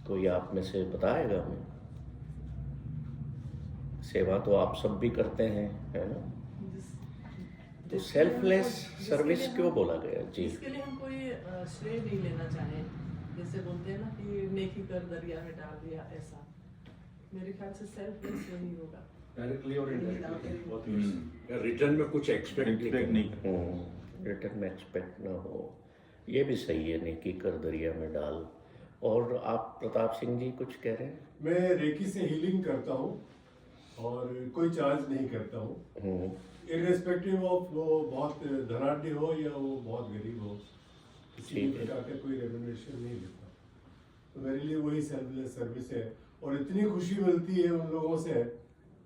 कोई आप में से बताएगा हमें? सेवा तो आप सब भी करते हैं, है ना? तो सेल्फलेस सर्विस क्यों बोला गया जी? इसके लिए हम कोई श्रेय नहीं लेना चाहें, जैसे बोलते हैं ना कि नेकी कर दरिया में डाल दिया, ऐसा मेरे ख्याल से सेल्फलेस नहीं होगा। डायरेक्टली और इनडायरेक्टली रिटर्न में कुछ एक्सपेक्ट नहीं कर, रिटर्न में एक्सपेक्ट ना हो, ये भी सही है, नेकी कर दरिया में डाल। और आप प्रताप सिंह जी कुछ कह रहे हैं? मैं रेकी से हीलिंग करता हूँ और कोई चार्ज नहीं करता हूँ, इर्रेस्पेक्टिव ऑफ वो बहुत धनाढ़ हो या वो बहुत गरीब हो, किसी भी प्रकार का कोई रेम्युनरेशन नहीं लेता। तो मेरे लिए वही सेल्फलेस सर्विस है और इतनी खुशी मिलती है उन लोगों से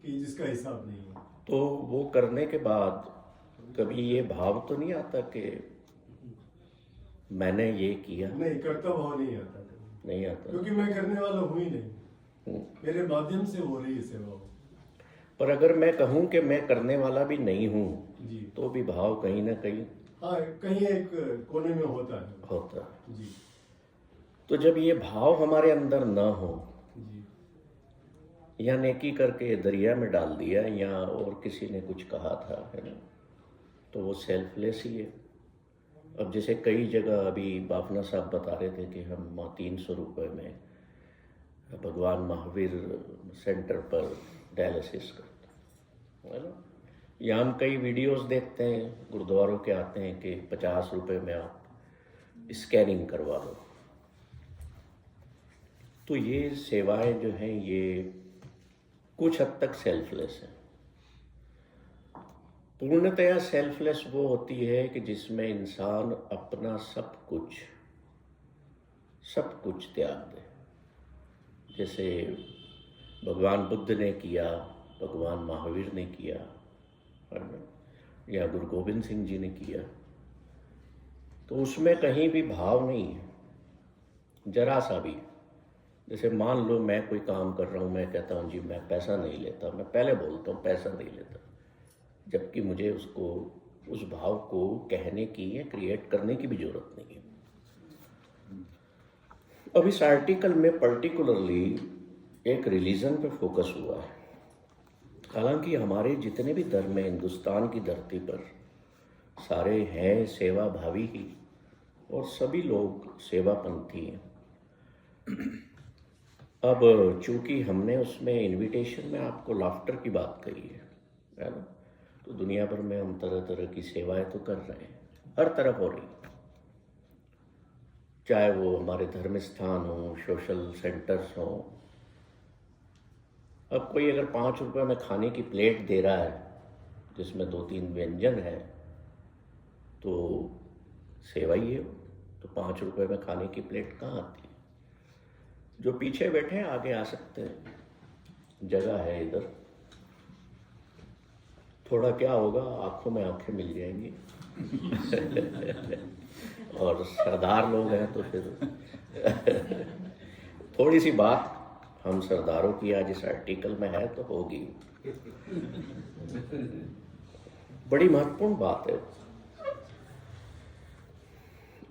कि जिसका हिसाब नहीं है। तो वो करने के बाद कभी ये भाव तो नहीं आता कि मैंने ये किया? नहीं, करता भाव नहीं आता, नहीं आता, क्योंकि मैं करने वाला हूँ ही नहीं, मेरे माध्यम से हो रही है सेवा। पर अगर मैं कहूँ कि मैं करने वाला भी नहीं हूँ जी, तो भी भाव कहीं ना कहीं हाँ, कहीं एक कोने में होता है। होता। जी तो जब ये भाव हमारे अंदर न हो, जी, या नेकी करके दरिया में डाल दिया, या और किसी ने कुछ कहा था, है ना, तो वो सेल्फलेस ही है। अब जैसे कई जगह अभी बाफना साहब बता रहे थे कि हम 300 रुपये में भगवान महावीर सेंटर पर डायलिसिस करते, है ना। या हम कई वीडियोस देखते हैं, गुरुद्वारों के आते हैं कि 50 रुपये में आप स्कैनिंग करवा लो। तो ये सेवाएं जो हैं ये कुछ हद तक सेल्फलेस है। पूर्णतया सेल्फलेस वो होती है कि जिसमें इंसान अपना सब कुछ त्याग दे, जैसे भगवान बुद्ध ने किया, भगवान महावीर ने किया, है ना, या गुरु गोविंद सिंह जी ने किया। तो उसमें कहीं भी भाव नहीं है, जरा सा भी। जैसे मान लो मैं कोई काम कर रहा हूँ, मैं कहता हूँ जी मैं पैसा नहीं लेता, मैं पहले बोलता हूँ पैसा नहीं लेता, जबकि मुझे उसको, उस भाव को कहने की या क्रिएट करने की भी जरूरत नहीं है। अब इस आर्टिकल में पर्टिकुलरली एक रिलीजन पे फोकस हुआ है। हालांकि हमारे जितने भी धर्म हैं हिंदुस्तान की धरती पर, सारे हैं सेवा भावी ही, और सभी लोग सेवापंथी हैं। अब चूंकि हमने उसमें इनविटेशन में आपको लाफ्टर की बात कही है ना, तो दुनिया भर में हम तरह तरह की सेवाएं तो कर रहे हैं, हर तरफ हो रही, चाहे वो हमारे धर्म स्थान हो, सोशल सेंटर्स हो। अब कोई अगर 5 रुपये में खाने की प्लेट दे रहा है जिसमें 2-3 व्यंजन है, तो सेवा ही है। तो 5 रुपये में खाने की प्लेट कहाँ आती है? जो पीछे बैठे हैं आगे आ सकते हैं, जगह है इधर। थोड़ा क्या होगा, आंखों में आंखें मिल जाएंगी और सरदार लोग हैं तो फिर थोड़ी सी बात हम सरदारों की आज इस आर्टिकल में है तो होगी। बड़ी महत्वपूर्ण बात है।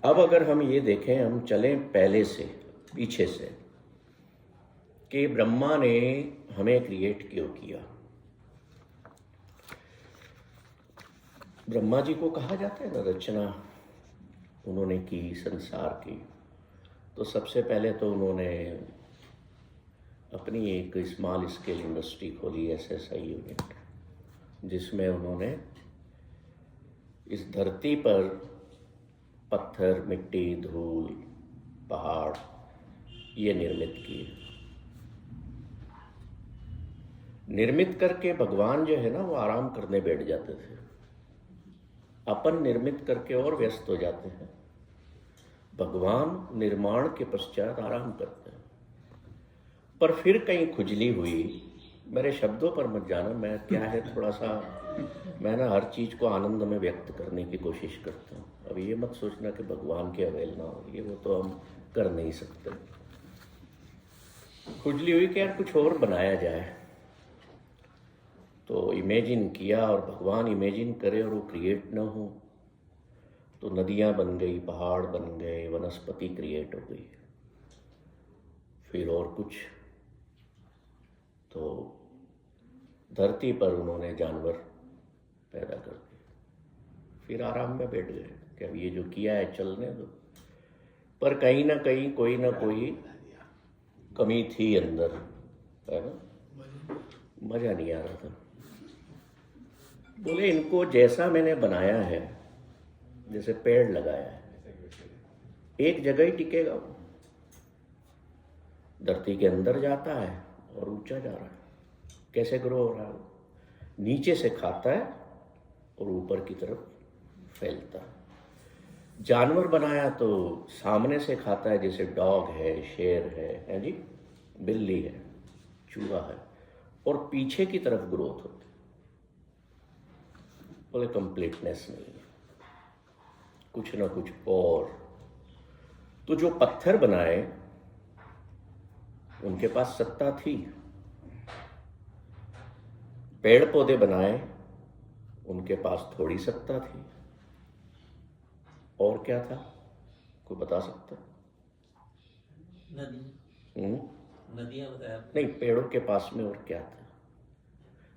अब अगर हम ये देखें, हम चलें पहले से, पीछे से, कि ब्रह्मा ने हमें क्रिएट क्यों किया। ब्रह्मा जी को कहा जाता है ना, रचना उन्होंने की संसार की। तो सबसे पहले तो उन्होंने अपनी एक स्मॉल स्केल इंडस्ट्री खोली, SSI यूनिट, जिसमें उन्होंने इस धरती पर पत्थर, मिट्टी, धूल, पहाड़ ये निर्मित किए। निर्मित करके भगवान जो है ना वो आराम करने बैठ जाते थे। अपन निर्मित करके और व्यस्त हो जाते हैं, भगवान निर्माण के पश्चात आराम करते हैं। पर फिर कहीं खुजली हुई, मेरे शब्दों पर मत जाना, मैं क्या है थोड़ा सा, मैं ना हर चीज़ को आनंद में व्यक्त करने की कोशिश करता हूँ। अब ये मत सोचना कि भगवान की अवहेलना हो रही है, वो तो हम कर नहीं सकते। खुजली हुई कि यार कुछ और बनाया जाए, तो इमेजिन किया, और भगवान इमेजिन करे और वो क्रिएट ना हो, तो नदियाँ बन गई, पहाड़ बन गए, वनस्पति क्रिएट हो गई। फिर और कुछ, तो धरती पर उन्होंने जानवर पैदा कर दिए। फिर आराम में बैठ गए कि अब ये जो किया है चलने दो। पर कहीं ना कहीं कोई ना कोई कमी थी अंदर, है ना, मजा नहीं आ रहा था। बोले इनको जैसा मैंने बनाया है, जैसे पेड़ लगाया है, एक जगह ही टिकेगा वो। धरती के अंदर जाता है और ऊंचा जा रहा है। कैसे ग्रो हो रहा है वो? नीचे से खाता है और ऊपर की तरफ फैलता है। जानवर बनाया तो सामने से खाता है, जैसे डॉग है, शेर है जी, बिल्ली है, चूहा है, और पीछे की तरफ ग्रोथ होती। बोले कंप्लीटनेस नहीं है, कुछ ना कुछ और। तो जो पत्थर बनाए उनके पास सत्ता थी, पेड़ पौधे बनाए उनके पास थोड़ी सत्ता थी, और क्या था? कोई बता सकता? नदियां बताया नहीं, पेड़ों के पास में और क्या था?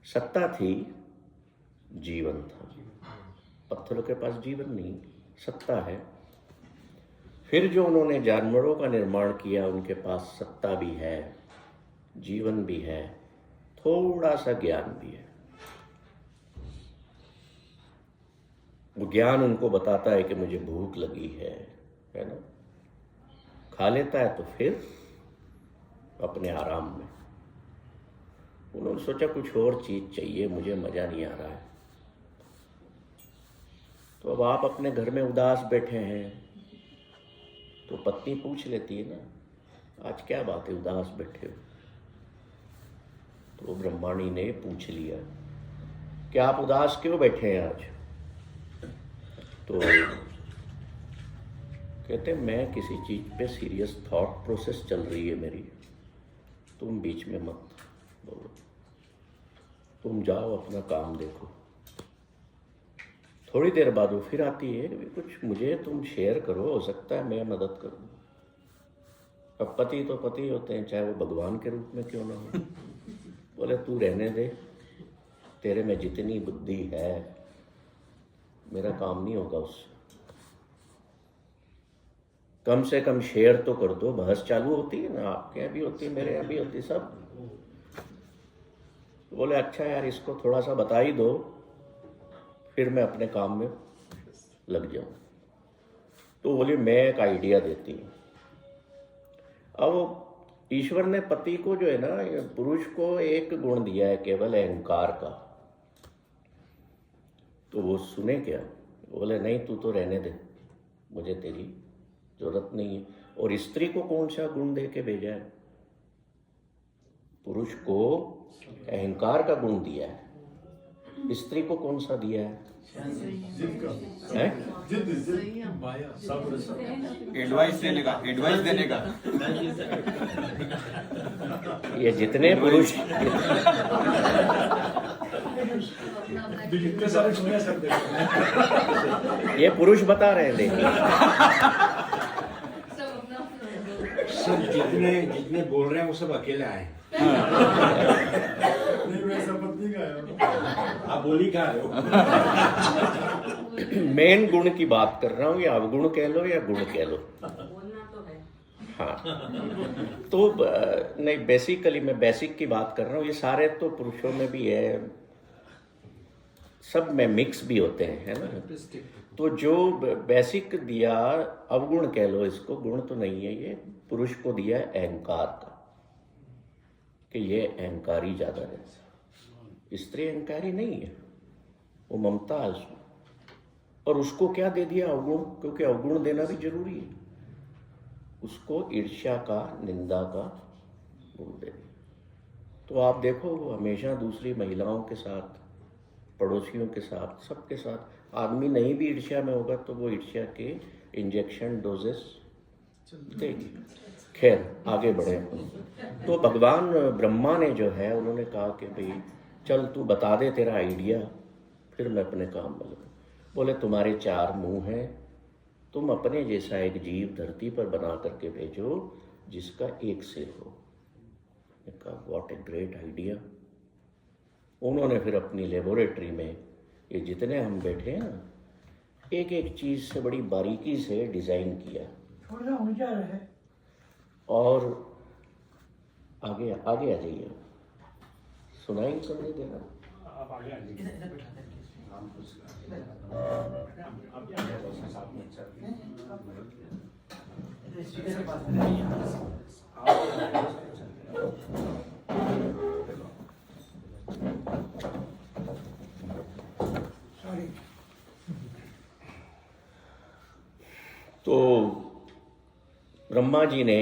सत्ता थी, जीवन था। पत्थरों के पास जीवन नहीं, सत्ता है। फिर जो उन्होंने जानवरों का निर्माण किया, उनके पास सत्ता भी है, जीवन भी है, थोड़ा सा ज्ञान भी है। वो ज्ञान उनको बताता है कि मुझे भूख लगी है ना, खा लेता है तो फिर अपने आराम में। उन्होंने सोचा कुछ और चीज चाहिए, मुझे मजा नहीं आ रहा है। तो अब आप अपने घर में उदास बैठे हैं तो पत्नी पूछ लेती है ना, आज क्या बात है उदास बैठे हो? तो ब्रह्माणी ने पूछ लिया कि आप उदास क्यों बैठे हैं आज? तो कहते मैं किसी चीज पे सीरियस थॉट प्रोसेस चल रही है मेरी, तुम बीच में मत बोलो, तुम जाओ अपना काम देखो। थोड़ी देर बाद वो फिर आती है, कुछ मुझे तुम शेयर करो, हो सकता है मैं मदद कर दूं। अब पति तो पति होते हैं, चाहे वो भगवान के रूप में क्यों ना हो। बोले तू रहने दे, तेरे में जितनी बुद्धि है मेरा काम नहीं होगा उससे। कम से कम शेयर तो कर दो। बहस चालू होती है ना, आपके यहाँ भी होती है, मेरे यहाँ भी होती है, सब। बोले अच्छा यार, इसको थोड़ा सा बता ही दो, फिर मैं अपने काम में लग जाऊं। तो बोली मैं एक आइडिया देती हूँ। अब ईश्वर ने पति को जो है ना, पुरुष को एक गुण दिया है केवल, अहंकार का। तो वो सुने क्या? बोले नहीं, तू तो रहने दे, मुझे तेरी जरूरत नहीं है। और स्त्री को कौन सा गुण दे के भेजा है? पुरुष को अहंकार का गुण दिया है, स्त्री को कौन सा दिया है? एडवाइस देने का ये जितने पुरुष कितने सारे सुने सकते ये पुरुष बता रहे हैं, देखिए। सब जितने बोल रहे हैं वो सब अकेले आए। नहीं, मैं पत्नी का है। आप बोली क्या रहे हो? मेन गुण की बात कर रहा हूँ, या अवगुण कह लो या गुण कह लो। बोलना तो है। हाँ, तो नहीं, बेसिकली मैं बेसिक की बात कर रहा हूँ। ये सारे तो पुरुषों में भी है, सब में मिक्स भी होते हैं, है ना। तो जो बेसिक दिया, अवगुण कह लो इसको, गुण तो नहीं है, ये पुरुष को दिया है अहंकार का, कि ये अहंकारी ज्यादा है। स्त्री अहंकारी नहीं है, वो ममता है उसमें। और उसको क्या दे दिया? अवगुण, क्योंकि अवगुण देना भी जरूरी है। उसको ईर्ष्या का, निंदा का गुण दे दिया। तो आप देखो, वो हमेशा दूसरी महिलाओं के साथ, पड़ोसियों के साथ, सबके साथ। आदमी नहीं भी ईर्ष्या में होगा तो वो ईर्ष्या के इंजेक्शन डोजेस देगी। खैर आगे बढ़े। तो भगवान ब्रह्मा ने जो है, उन्होंने कहा कि भाई चल तू बता दे तेरा आइडिया, फिर मैं अपने काम में लगूं। बोले तुम्हारे 4 मुंह हैं, तुम अपने जैसा एक जीव धरती पर बना करके भेजो जिसका एक सिर हो। मैंने कहा व्हाट ए ग्रेट आइडिया। उन्होंने फिर अपनी लेबोरेटरी में ये जितने हम बैठे हैं ना, एक एक चीज़ से बड़ी बारीकी से डिज़ाइन किया। थोड़ा ऊंचा रहे। और आगे आगे आ जाइए, सुनाई तो नहीं दे रहा। आप आगे आ जाइए। इधर बैठा दें। स्पीकर के पास सॉरी। तो ब्रह्मा जी ने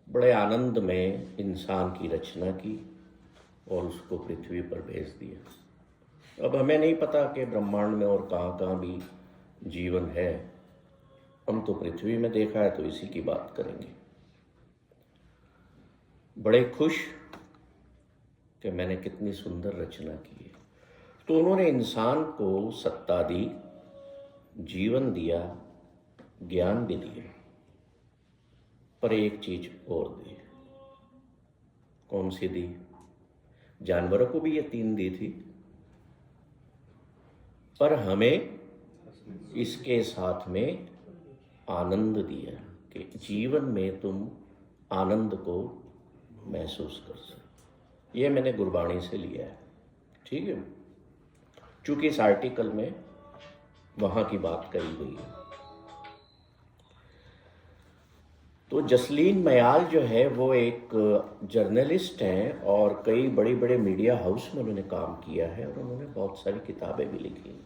बड़े आनंद में इंसान की रचना की और उसको पृथ्वी पर भेज दिया। अब हमें नहीं पता कि ब्रह्मांड में और कहाँ कहाँ भी जीवन है। हम तो पृथ्वी में देखा है, तो इसी की बात करेंगे। बड़े खुश कि मैंने कितनी सुंदर रचना की है। तो उन्होंने इंसान को सत्ता दी, जीवन दिया, ज्ञान भी दिया, पर एक चीज और दी। कौन सी दी? जानवरों को भी ये 3 दी थी, पर हमें इसके साथ में आनंद दिया कि जीवन में तुम आनंद को महसूस कर सको। ये मैंने गुरबाणी से लिया है, ठीक है। चूंकि इस आर्टिकल में वहाँ की बात करी गई है। तो जसलीन मयाल जो है वो एक जर्नलिस्ट हैं और कई बड़े बड़े मीडिया हाउस में उन्होंने काम किया है और उन्होंने बहुत सारी किताबें भी लिखी हैं।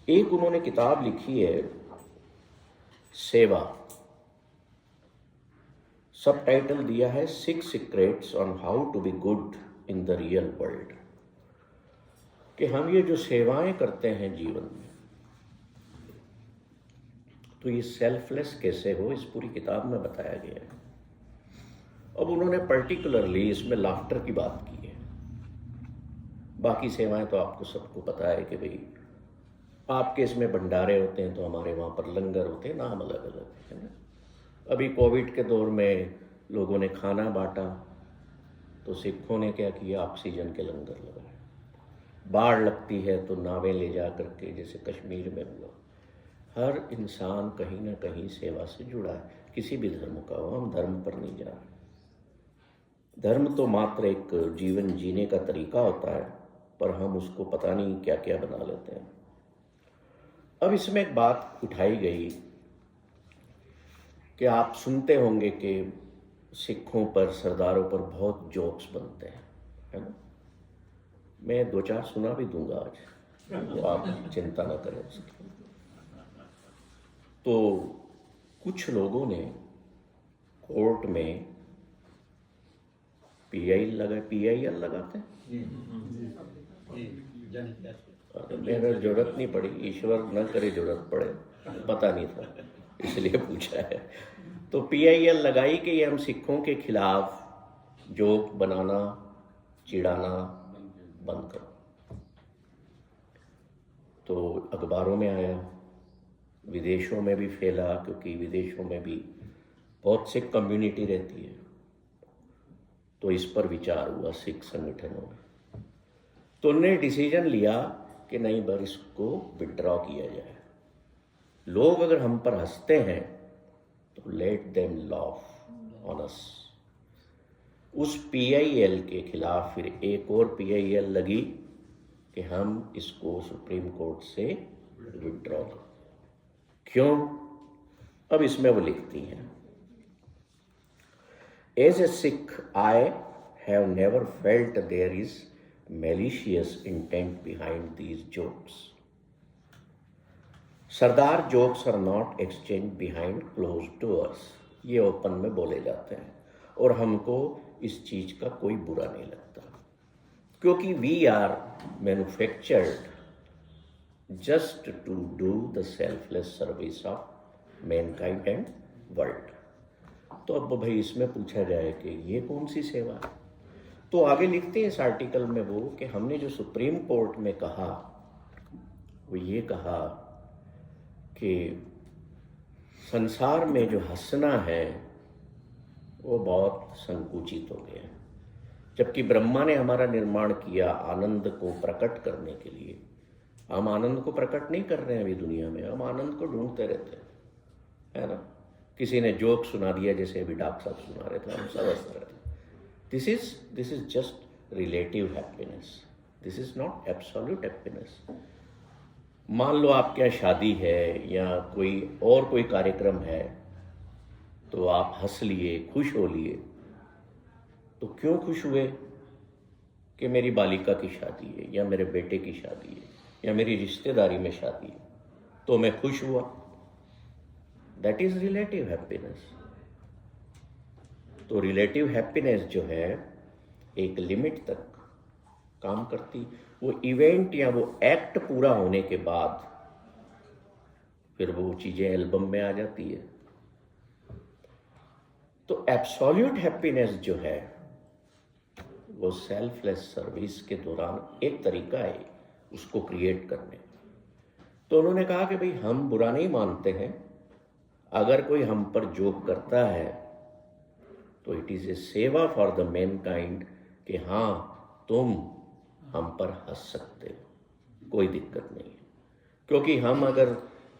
एक उन्होंने किताब लिखी है सेवा, सब टाइटल दिया है 6 secrets on how to be good in the real world. कि हम ये जो सेवाएं करते हैं जीवन में, तो ये सेल्फलेस कैसे हो, इस पूरी किताब में बताया गया है। अब उन्होंने पर्टिकुलरली इसमें लाफ्टर की बात की है। बाकी सेवाएं तो आपको सबको पता है कि भाई आपके इसमें भंडारे होते हैं, तो हमारे वहाँ पर लंगर होते हैं, नाम अलग अलग है ना। अभी कोविड के दौर में लोगों ने खाना बांटा, तो सिखों ने क्या किया, ऑक्सीजन के लंगर लगाए। बाढ़ लगती है तो नावें ले जा करके, जैसे कश्मीर में हुआ। हर इंसान कहीं ना कहीं सेवा से जुड़ा है, किसी भी धर्म का हो। हम धर्म पर नहीं जा रहे। धर्म तो मात्र एक जीवन जीने का तरीका होता है, पर हम उसको पता नहीं क्या क्या बना लेते हैं। अब इसमें एक बात उठाई गई कि आप सुनते होंगे कि सिखों पर, सरदारों पर बहुत जोक्स बनते हैं, है ना। मैं 2-4 सुना भी दूंगा आज, तो आप चिंता ना करें उसकी। तो कुछ लोगों ने कोर्ट में PIL लगाते हैं। मेरा जरूरत नहीं पड़ी, ईश्वर न करे जरूरत पड़े, पता नहीं था इसलिए पूछा है। तो PIL लगाई कि ये हम सिखों के खिलाफ जोक बनाना, चिढ़ाना बंद करो। तो अखबारों में आया, विदेशों में भी फैला, क्योंकि विदेशों में भी बहुत सिख कम्युनिटी रहती है। तो इस पर विचार हुआ सिख संगठनों में। तो उन्होंने डिसीजन लिया कि नहीं, बार इसको विड्रॉ किया जाए। लोग अगर हम पर हंसते हैं तो let them laugh on us. उस PIL के खिलाफ फिर एक और PIL लगी कि हम इसको सुप्रीम कोर्ट से विड्रॉ करें। क्यों? अब इसमें वो लिखती हैं, as a Sikh I have never felt there is malicious intent behind these jokes. Sardar jokes are not exchange behind close doors. ये ओपन में बोले जाते हैं और हमको इस चीज का कोई बुरा नहीं लगता, क्योंकि we are manufactured just to do the selfless service of mankind and world. तो अब भाई इसमें पूछा जाए कि ये कौन सी सेवा है। तो आगे लिखते हैं इस आर्टिकल में वो कि हमने जो सुप्रीम कोर्ट में कहा, वो ये कहा कि संसार में जो हंसना है वो बहुत संकुचित हो गए हैं। जबकि ब्रह्मा ने हमारा निर्माण किया आनंद को प्रकट करने के लिए। हम आनंद को प्रकट नहीं कर रहे हैं अभी दुनिया में, हम आनंद को ढूंढते रहते हैं, है ना। किसी ने जोक सुना दिया, जैसे अभी डॉक्टर साहब सुना रहे थे, हम सब हंस रहे थे। This is just relative happiness, this is not absolute happiness. मान लो आपके यहाँ शादी है या कोई कार्यक्रम है, तो आप हंस लिए, खुश हो लिए। तो क्यों खुश हुए? कि मेरी बालिका की शादी है, या मेरे बेटे की शादी है, या मेरी रिश्तेदारी में शादी है, तो मैं खुश हुआ। That is relative happiness. तो रिलेटिव हैप्पीनेस जो है एक लिमिट तक काम करती। वो इवेंट या वो एक्ट पूरा होने के बाद फिर वो चीजें एल्बम में आ जाती है। तो एब्सोल्यूट हैप्पीनेस जो है वो सेल्फलेस सर्विस के दौरान एक तरीका है उसको क्रिएट करने। तो उन्होंने कहा कि भाई हम बुरा नहीं मानते हैं, अगर कोई हम पर जोक करता है तो इट इज ए सेवा फॉर द मैन काइंड, कि हाँ तुम हम पर हंस सकते हो, कोई दिक्कत नहीं है। क्योंकि हम अगर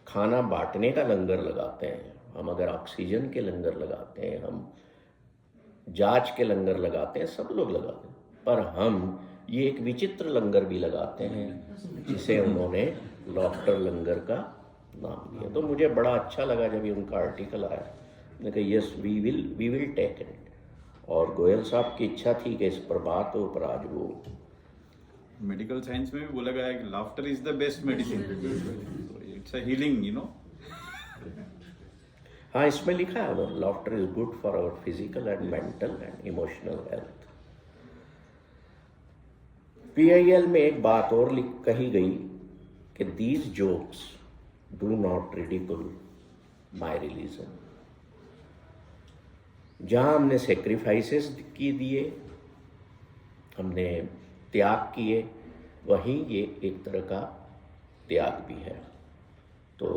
खाना बांटने का लंगर लगाते हैं, हम अगर ऑक्सीजन के लंगर लगाते हैं, हम जांच के लंगर लगाते हैं, सब लोग लगाते हैं, पर हम ये एक विचित्र लंगर भी लगाते हैं जिसे उन्होंने लॉफ्टर लंगर का नाम दिया। तो मुझे बड़ा अच्छा लगा जब ये उनका आर्टिकल आया। मैंने कहा yes we will take it. और गोयल साहब की इच्छा थी कि इस पर बात हो, पर आज वो मेडिकल साइंस में भी बोला गया है कि laughter is the best medicine, it's a healing, you know. हाँ, इसमें लिखा है laughter is good for our physical and mental and emotional health. PIL में एक बात और कही गई कि these jokes do not ridicule my religion. जहाँ हमने सेक्रीफाइसेस दिए, हमने त्याग किए, वहीं ये एक तरह का त्याग भी है। तो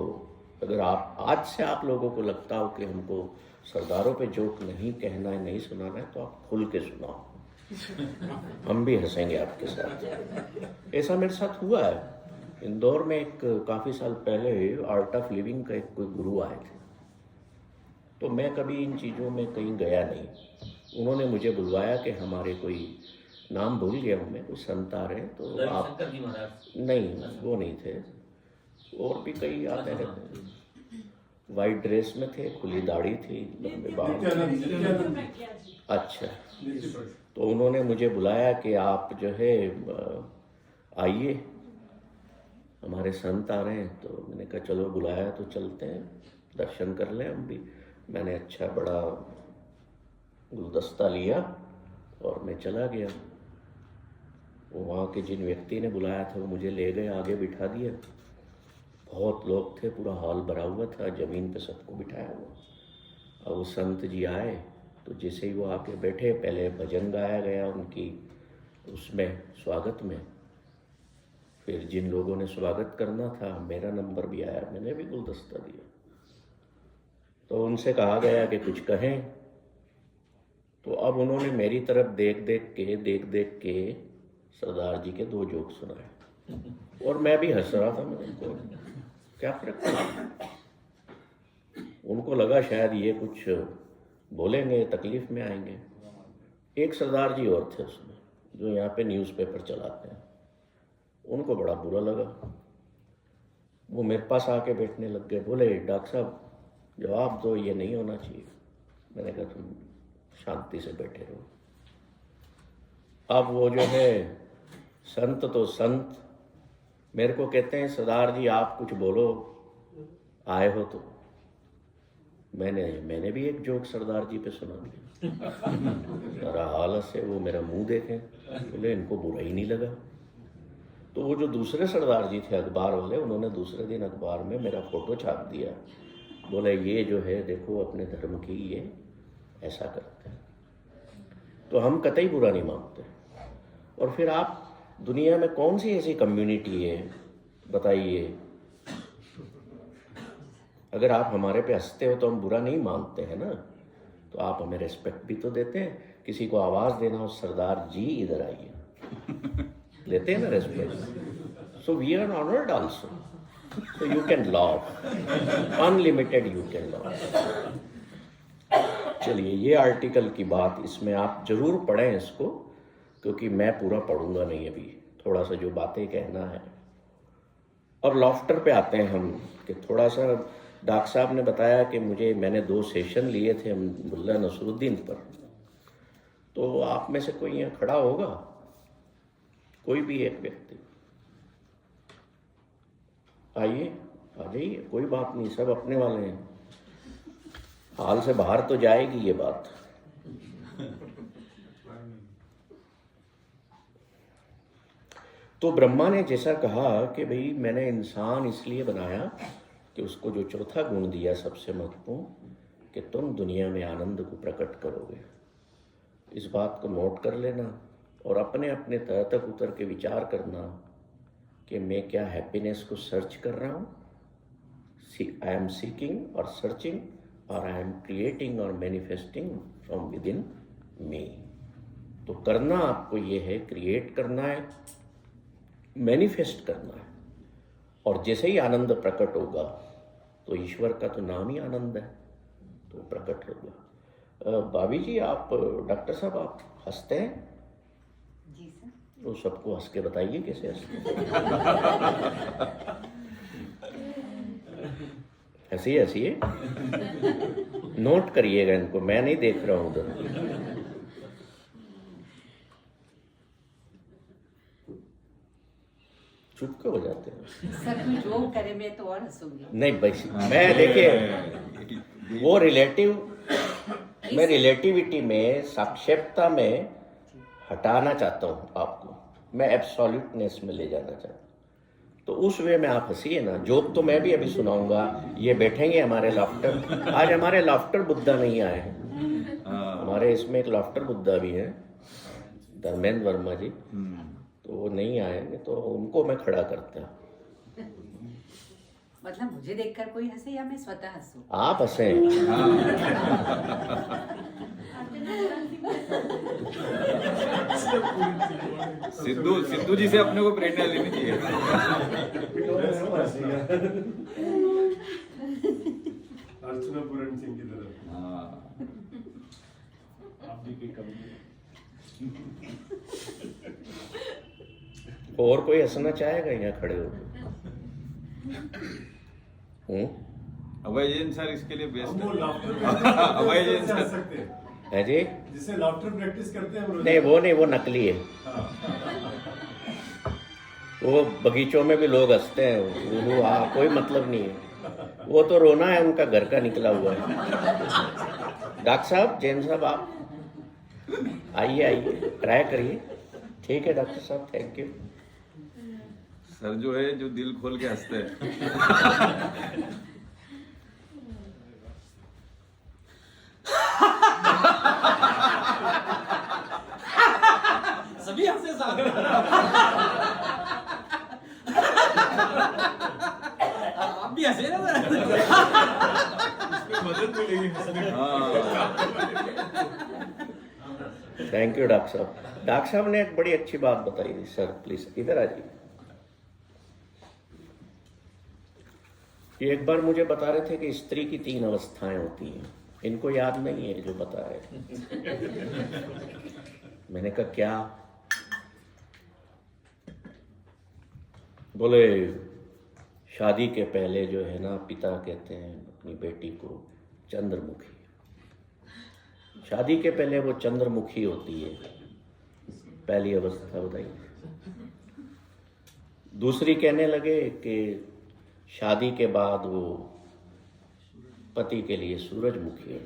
अगर आज से आप लोगों को लगता हो कि हमको सरदारों पे जोक नहीं कहना है, नहीं सुनाना है, तो आप खुल के सुनाओ, हम भी हंसेंगे आपके साथ। ऐसा मेरे साथ हुआ है। इंदौर में एक काफ़ी साल पहले आर्ट ऑफ लिविंग का एक कोई गुरु आए थे, तो मैं कभी इन चीज़ों में कहीं गया नहीं। उन्होंने मुझे बुलवाया कि हमारे कोई नाम भूल गया हूँ मैं, कोई संत आ रहे हैं, तो आप शंकर जी महाराज नहीं, वो नहीं थे, और भी कई आते रहते हैं। वाइट ड्रेस में थे, खुली दाढ़ी थी, लंबे बाल। अच्छा, तो उन्होंने मुझे बुलाया कि आप जो है आइए, हमारे संत आ रहे हैं। तो मैंने कहा चलो, बुलाया तो चलते हैं, दर्शन कर लें हम भी। मैंने अच्छा बड़ा गुलदस्ता लिया और मैं चला गया। वो वहाँ के जिन व्यक्ति ने बुलाया था वो मुझे ले गए, आगे बिठा दिया। बहुत लोग थे, पूरा हॉल भरा हुआ था, ज़मीन पे सबको बिठाया हुआ। अब वो संत जी आए, तो जैसे ही वो आके बैठे, पहले भजन गाया गया उनकी उसमें स्वागत में। फिर जिन लोगों ने स्वागत करना था, मेरा नंबर भी आया, मैंने भी गुलदस्ता दिया। तो उनसे कहा गया कि कुछ कहें। तो अब उन्होंने मेरी तरफ देख देख के सरदार जी के 2 जोक सुनाए, और मैं भी हंस रहा था। मैं उनको क्या फर्क पड़ा, उनको लगा शायद ये कुछ बोलेंगे, तकलीफ में आएंगे। एक सरदार जी और थे उसमें, जो यहाँ पे न्यूज़पेपर चलाते हैं, उनको बड़ा बुरा लगा। वो मेरे पास आके बैठने लग गए, बोले डॉक्टर साहब जवाब दो, ये नहीं होना चाहिए। मैंने कहा तुम शांति से बैठे रहो। अब वो जो है संत तो संत मेरे को कहते हैं सरदार जी आप कुछ बोलो, आए हो तो। मैंने भी एक जोक सरदार जी पे सुना दिया। जरा हालत से वो मेरा मुंह देखें, बोले इनको बुरा ही नहीं लगा। तो वो जो दूसरे सरदार जी थे अखबार वाले, उन्होंने दूसरे दिन अखबार में मेरा फोटो छाप दिया। बोले ये जो है देखो अपने धर्म की ये ऐसा करते हैं। तो हम कतई बुरा नहीं मानते। और फिर आप दुनिया में कौन सी ऐसी कम्युनिटी है बताइए, अगर आप हमारे पे हंसते हो तो हम बुरा नहीं मानते हैं ना। तो आप हमें रेस्पेक्ट भी तो देते हैं। किसी को आवाज़ देना हो, सरदार जी इधर आइए, देते हैं ना respect. So we are honoured also, so you can love unlimited, you can love. चलिए, ये आर्टिकल की बात, इसमें आप जरूर पढ़ें इसको, क्योंकि मैं पूरा पढ़ूंगा नहीं अभी, थोड़ा सा जो बातें कहना है। और लॉफ्टर पे आते हैं हम, कि थोड़ा सा डॉक्टर साहब ने बताया कि मैंने 2 सेशन लिए थे मुल्ला नसरुद्दीन पर। तो आप में से कोई यहाँ खड़ा होगा, कोई भी एक व्यक्ति, आइए, आ जाइए, कोई बात नहीं, सब अपने वाले हैं। हाल से बाहर तो जाएगी ये बात। तो ब्रह्मा ने जैसा कहा कि भाई मैंने इंसान इसलिए बनाया कि उसको जो चौथा गुण दिया सबसे महत्वपूर्ण, कि तुम दुनिया में आनंद को प्रकट करोगे। इस बात को नोट कर लेना और अपने अपने तह तक उतर के विचार करना कि मैं क्या हैप्पीनेस को सर्च कर रहा हूँ, आई एम सीकिंग और सर्चिंग, और आई एम क्रिएटिंग और मैनिफेस्टिंग फ्रॉम विद इन मी। तो करना आपको ये है, क्रिएट करना है, मैनिफेस्ट करना है। और जैसे ही आनंद प्रकट होगा, तो ईश्वर का तो नाम ही आनंद है, तो प्रकट होगा। भाभी जी, आप डॉक्टर साहब आप हंसते हैं? जी सर। तो सबको हंस के बताइए कैसे हंसते हंसिए हंसिए, नोट करिएगा इनको, मैं नहीं देख रहा हूँ उधर। चुप क्यों हो जाते हैं? सर कोई जोक करे मैं तो और हंसूंगी। नहीं भाई, मैं देखिए वो मैं रिलेटिविटी में, सापेक्षता में हटाना चाहता हूँ आपको, मैं एब्सोल्यूटनेस में ले जाना चाहता हूँ। तो उस वे में आप हंसिए ना। जोक तो मैं भी अभी सुनाऊंगा, ये बैठेंगे हमारे लाफ्टर। आज हमारे लाफ्टर बुद्धा नहीं आए हैं, हमारे इसमें एक लाफ्टर बुद्धा भी है, धर्मेंद्र वर्मा जी, तो वो नहीं आएंगे, तो उनको मैं खड़ा करता हूँ। मतलब मुझे देखकर कोई हंसे या मैं स्वतः हंसूं? आप हंसें। सिद्धू जी से अपने को प्रेरणा लेनी चाहिए। अर्चना पूरन सिंह की तरफ। और कोई हंसना चाहेगा यहाँ खड़े होकर? अभय जैन सर इसके लिए बेस्ट वो है। लाफ्टर अभय जैन हंस सर सकते हैं, है जी? जिससे लाफ्टर प्रैक्टिस करते हैं नहीं, वो नहीं, वो नकली है। वो बगीचों में भी लोग हंसते हैं, वो कोई मतलब नहीं है। वो तो रोना है उनका घर का निकला हुआ है। डॉक्टर साहब, जैन साहब, आप आइए आइए, ट्राई करिए। ठीक है डॉक्टर साहब, थैंक यू। सर जो है, जो दिल खोल के हंसते हैं। सभी हमसे साथ आप भी हंसे ना मदद मिलेगी हंसने थैंक यू डॉक्टर साहब। डॉक्टर साहब ने एक बड़ी अच्छी बात बताई थी। सर प्लीज इधर आ जाइए। एक बार मुझे बता रहे थे कि स्त्री की 3 अवस्थाएं होती हैं, इनको याद नहीं है जो बताए। मैंने कहा क्या? बोले शादी के पहले जो है ना, पिता कहते हैं अपनी बेटी को चंद्रमुखी। शादी के पहले वो चंद्रमुखी होती है, पहली अवस्था बताई। दूसरी कहने लगे कि शादी के बाद वो पति के लिए सूरजमुखी है।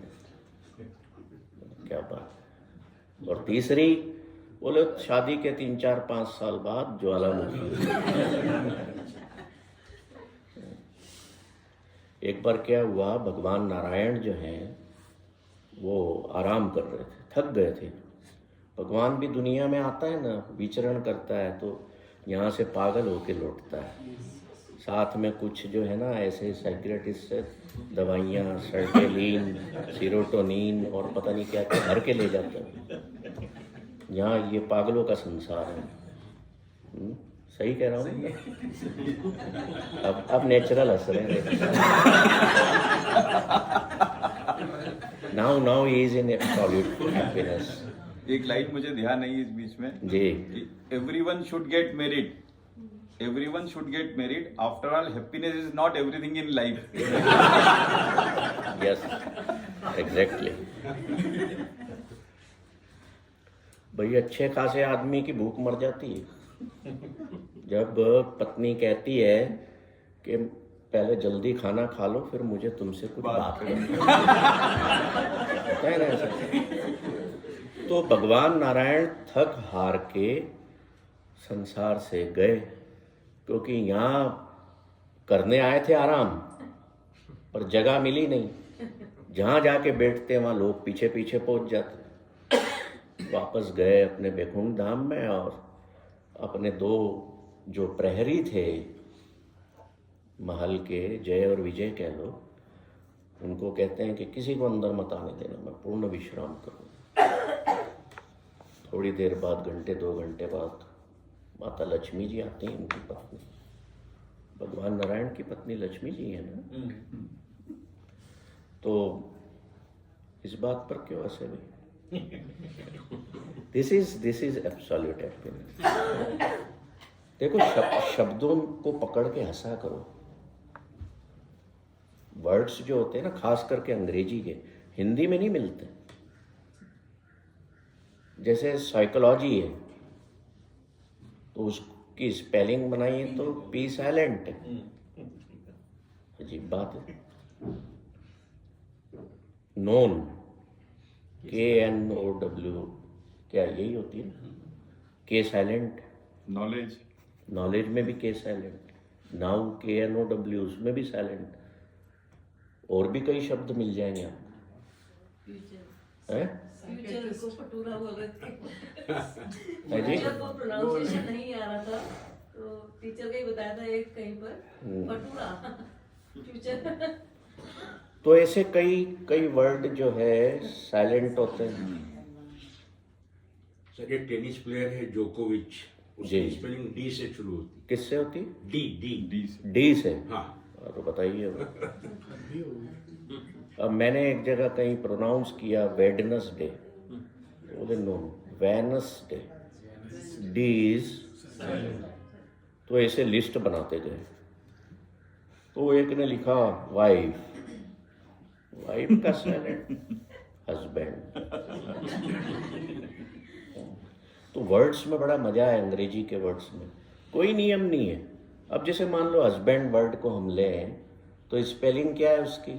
क्या बात। और तीसरी बोले शादी के 3, 4, 5 साल बाद ज्वालामुखी। एक बार क्या हुआ, भगवान नारायण जो हैं वो आराम कर रहे थे, थक गए थे। भगवान भी दुनिया में आता है ना, विचरण करता है, तो यहाँ से पागल होके लौटता है, साथ में कुछ जो है ना ऐसे साइकियाट्रिस्ट से दवाइयाँ, सर्टेलिन, सीरोटोनिन और पता नहीं क्या क्या भर के ले जाते हैं। यहाँ ये पागलों का संसार है। सही कह रहा हूँ? अब नेचुरल हंस रहे हैं। Now he is in absolute happiness. एक लाइन मुझे ध्यान नहीं है इस बीच में जी। Everyone should get married, everyone should get married. After all, happiness is not everything in life. Yes, exactly. भाई अच्छे खासे आदमी की भूख मर जाती है जब पत्नी कहती है कि पहले जल्दी खाना खा लो फिर मुझे तुमसे कुछ बात करनी है ना ऐसा। तो भगवान नारायण थक हार के संसार से गए, क्योंकि यहाँ करने आए थे आराम, पर जगह मिली नहीं। जहाँ जाके बैठते वहाँ लोग पीछे पीछे पहुँच जाते। वापस गए अपने बैकुंठ धाम में और अपने दो जो प्रहरी थे महल के, जय और विजय कह लो, उनको कहते हैं कि किसी को अंदर मत आने देना, मैं पूर्ण विश्राम करूँ। थोड़ी देर बाद, घंटे 2 घंटे बाद माता लक्ष्मी जी आती हैं, उनकी पत्नी, भगवान नारायण की पत्नी लक्ष्मी जी है ना। तो इस बात पर क्यों हंसे भाई? This is absolute happiness. देखो शब्दों को पकड़ के हंसा करो। वर्ड्स जो होते हैं ना, खास करके अंग्रेजी के, हिंदी में नहीं मिलते। जैसे साइकोलॉजी है तो उसकी स्पेलिंग बनाइए तो पी साइलेंट है। अजीब बात है। नोन, KNOW, क्या यही होती है? के साइलेंट। नॉलेज, नॉलेज में भी के साइलेंट। नाउ KNOW, उसमें भी साइलेंट। और भी कई शब्द मिल जाएंगे आपको। हैं? फ्यूचर को पटूरा बोल रहे थे। है जी? फ्यूचर को प्रोनाउंसिएशन नहीं आ रहा था तो टीचर का ही बताया था एक कहीं पर पटूरा फ्यूचर। तो ऐसे कई वर्ड जो है साइलेंट होते हैं। सर एक टेनिस प्लेयर है जोकोविच, जी। उसकी स्पेलिंग डी से शुरू होती है। किससे होती? डी डी डी डी से। हाँ। तो बताइए। अब मैंने एक जगह कहीं प्रोनाउंस किया वेडनेसडे, बोले नो, वेनसडे, डीज। तो ऐसे लिस्ट बनाते गए। तो एक ने लिखा वाइफ, वाइफ का साइलेंट हस्बैंड। तो वर्ड्स में बड़ा मजा है, अंग्रेजी के वर्ड्स में कोई नियम नहीं है। अब जैसे मान लो हस्बैंड वर्ड को हम लें तो स्पेलिंग क्या है उसकी?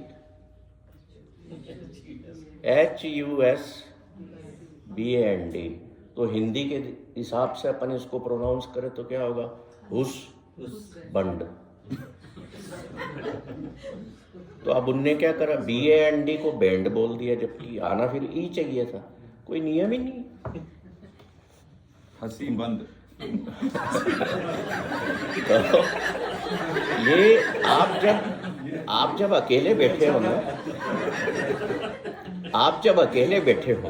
HUSBAND। तो हिंदी के हिसाब से अपन इसको प्रोनाउंस करें तो क्या होगा? हुस बंड। तो अब उनने क्या करा, BAND को बैंड बोल दिया, जबकि आना फिर ई चाहिए था। कोई नियम ही नहीं। हंसी बंद। तो ये आप जब अकेले बैठे हो ना, आप जब अकेले बैठे हो,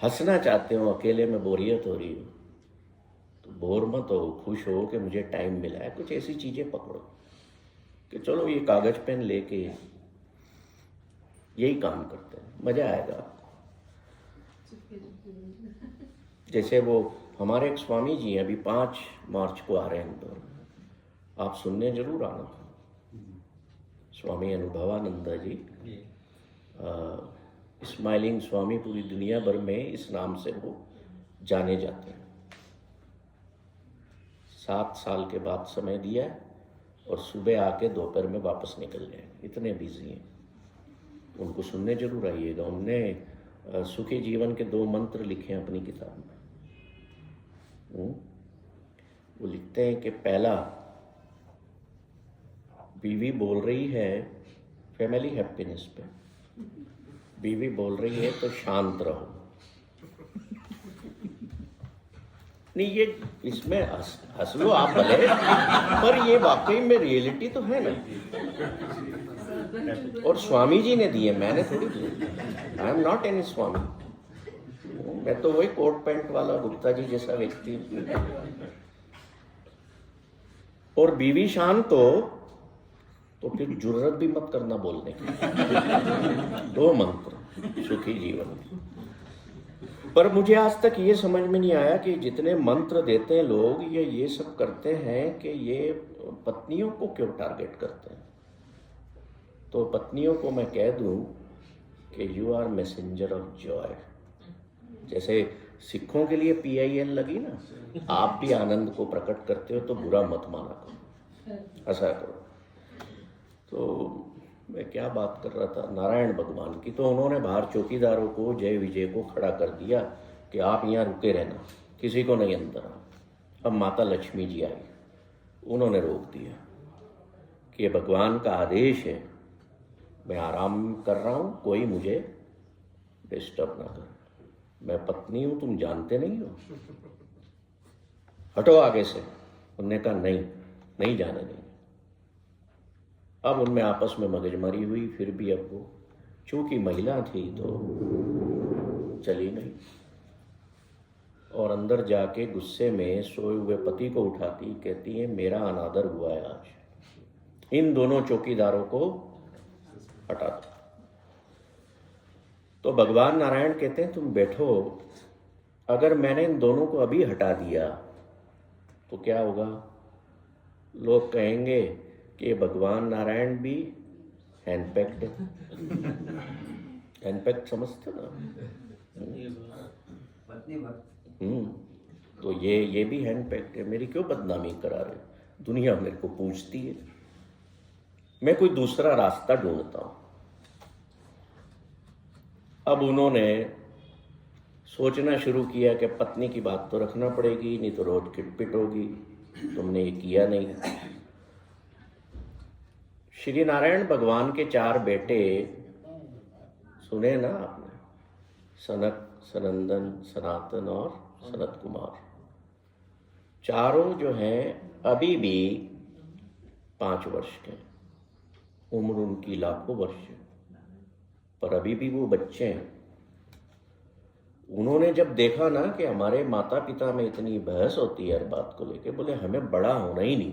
हंसना चाहते हो, अकेले में बोरियत हो रही हो, तो बोर मत हो, खुश हो कि मुझे टाइम मिला है। कुछ ऐसी चीजें पकड़ो कि चलो ये कागज पेन लेके यही काम करते हैं, मजा आएगा आपको। जैसे वो हमारे एक स्वामी जी हैं, अभी 5 मार्च को आ रहे हैं इंदौर में, आप सुनने जरूर आना। स्वामी अनुभवानंदा जी, स्माइलिंग स्वामी, पूरी दुनिया भर में इस नाम से वो जाने जाते हैं। 7 साल के बाद समय दिया है और सुबह आके दोपहर में वापस निकल गए, इतने बिजी हैं। उनको सुनने जरूर आइएगा। उनने सुखी जीवन के 2 मंत्र लिखे हैं अपनी किताब में। वो लिखते हैं कि पहला, बीवी बोल रही है फैमिली हैप्पीनेस पे, बीवी बोल रही है तो शांत रहो। नहीं, ये इसमें हंस लो आप भले, पर ये वाकई में रियलिटी तो है ना। और स्वामी जी ने दिए, मैंने थोड़ी दिए। आई एम नॉट एनी स्वामी, मैं तो वही कोट पैंट वाला गुप्ता जी जैसा व्यक्ति हूं। और बीवी शान तो फिर जुर्रत भी मत करना बोलने की। 2 मंत्र सुखी जीवन। पर मुझे आज तक ये समझ में नहीं आया कि जितने मंत्र देते हैं लोग, ये सब करते हैं कि ये पत्नियों को क्यों टारगेट करते हैं। तो पत्नियों को मैं कह दूं कि you are messenger of joy. जैसे सिखों के लिए PIL लगी ना, आप भी आनंद को प्रकट करते हो तो बुरा मत माना करो, ऐसा करो। तो मैं क्या बात कर रहा था, नारायण भगवान की। तो उन्होंने बाहर चौकीदारों को, जय विजय को खड़ा कर दिया कि आप यहाँ रुके रहना, किसी को नहीं अंदर आना। अब माता लक्ष्मी जी आई, उन्होंने रोक दिया कि भगवान का आदेश है, मैं आराम कर रहा हूँ, कोई मुझे डिस्टर्ब ना करे। मैं पत्नी हूँ, तुम जानते नहीं हो, हटो आगे से। उन्होंने कहा नहीं जाने देंगे। अब उनमें आपस में मगजमारी हुई, फिर भी अब वो चूंकि महिला थी तो चली नहीं, और अंदर जाके गुस्से में सोए हुए पति को उठाती, कहती है मेरा अनादर हुआ है आज, इन दोनों चौकीदारों को हटा दो। तो भगवान नारायण कहते हैं तुम बैठो, अगर मैंने इन दोनों को अभी हटा दिया तो क्या होगा? लोग कहेंगे कि भगवान नारायण भी हैंडपैक्ड है। हैंडपैक्ड समझते ना? तो ये भी हैंडपैक्ड है, मेरी क्यों बदनामी करा रहे? दुनिया मेरे को पूछती है, मैं कोई दूसरा रास्ता ढूंढता हूं। अब उन्होंने सोचना शुरू किया कि पत्नी की बात तो रखना पड़ेगी, नहीं तो रोज खिटपिट होगी। तुमने ये किया नहीं। श्री नारायण भगवान के 4 बेटे सुने ना आपने, सनक, सनंदन, सनातन और सनत कुमार। चारों जो हैं अभी भी 5 वर्ष के, उम्र उनकी लाखों वर्ष है, पर अभी भी वो बच्चे हैं। उन्होंने जब देखा ना कि हमारे माता पिता में इतनी बहस होती है हर बात को लेके, बोले हमें बड़ा होना ही नहीं।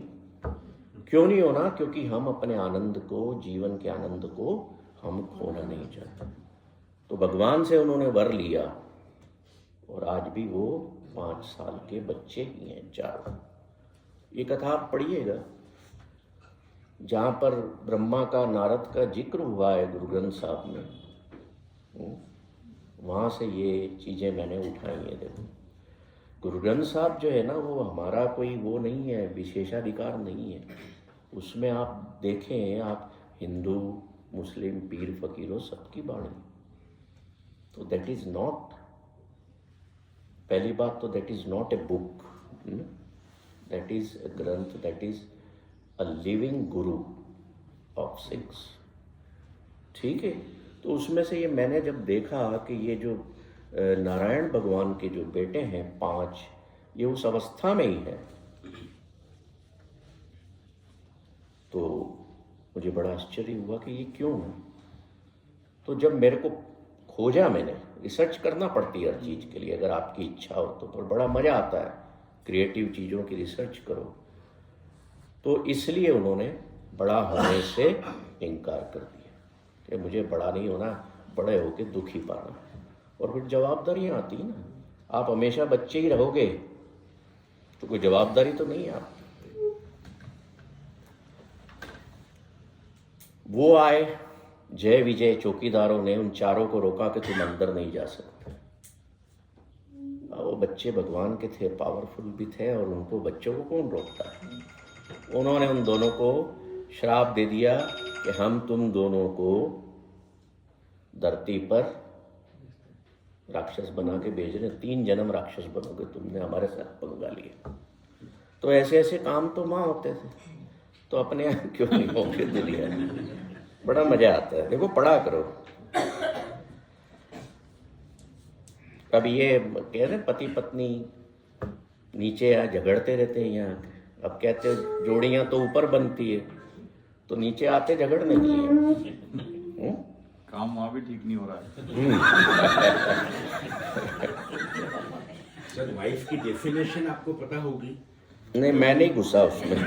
क्यों नहीं होना? क्योंकि हम अपने आनंद को, जीवन के आनंद को हम खोना नहीं चाहते। तो भगवान से उन्होंने वर लिया, और आज भी वो 5 साल के बच्चे ही हैं चारों। ये कथा आप पढ़िएगा, जहाँ पर ब्रह्मा का, नारद का जिक्र हुआ है गुरु ग्रंथ साहब में, वहाँ से ये चीज़ें मैंने उठाई हैं। देखो, गुरु ग्रंथ साहब जो है ना, वो हमारा कोई वो नहीं है, विशेषाधिकार नहीं है। उसमें आप देखें, आप हिंदू, मुस्लिम, पीर फकीरों सबकी बाणी। तो दैट इज़ नॉट, पहली बात तो that is not a book, that is a ग्रंथ, that is a living Guru of 6। ठीक है? तो उसमें से ये मैंने जब देखा कि ये जो नारायण भगवान के जो बेटे हैं 5, ये उस अवस्था में ही है, तो मुझे बड़ा आश्चर्य हुआ कि ये क्यों है। तो जब मेरे को खोजा, मैंने रिसर्च करना पड़ती है हर चीज़ के लिए, अगर आपकी इच्छा हो तो, पर बड़ा मज़ा आता है क्रिएटिव चीज़ों की रिसर्च करो। तो इसलिए उन्होंने बड़ा होने से इनकार कर दिया कि मुझे बड़ा नहीं होना, बड़े होके दुखी पाना। और फिर जवाबदारियाँ आती ना, आप हमेशा बच्चे ही रहोगे तो कोई जवाबदारी तो नहीं है आप। वो आए जय विजय चौकीदारों ने, उन चारों को रोका कि तुम अंदर नहीं जा सकते। वो बच्चे भगवान के थे, पावरफुल भी थे, और उनको, बच्चों को कौन रोकता है। उन्होंने उन दोनों को श्राप दे दिया कि हम तुम दोनों को धरती पर राक्षस बना के भेज रहे, 3 जन्म राक्षस बनोगे, तुमने हमारे साथ पंगा लिया। तो ऐसे ऐसे काम तो माँ होते थे, तो अपने यहाँ क्यों नहीं मौके दे लिया। बड़ा मजा आता है, देखो पढ़ा करो। अब ये कह रहे पति पत्नी नीचे यहाँ झगड़ते रहते हैं यहाँ आके। अब कहते हैं जोड़ियाँ तो ऊपर बनती है, तो नीचे आते झगड़ने के लिए। काम वहाँ भी ठीक नहीं हो रहा है। सर वाइफ की डेफिनेशन आपको पता होगी? नहीं, मैं नहीं घुसा उसमें।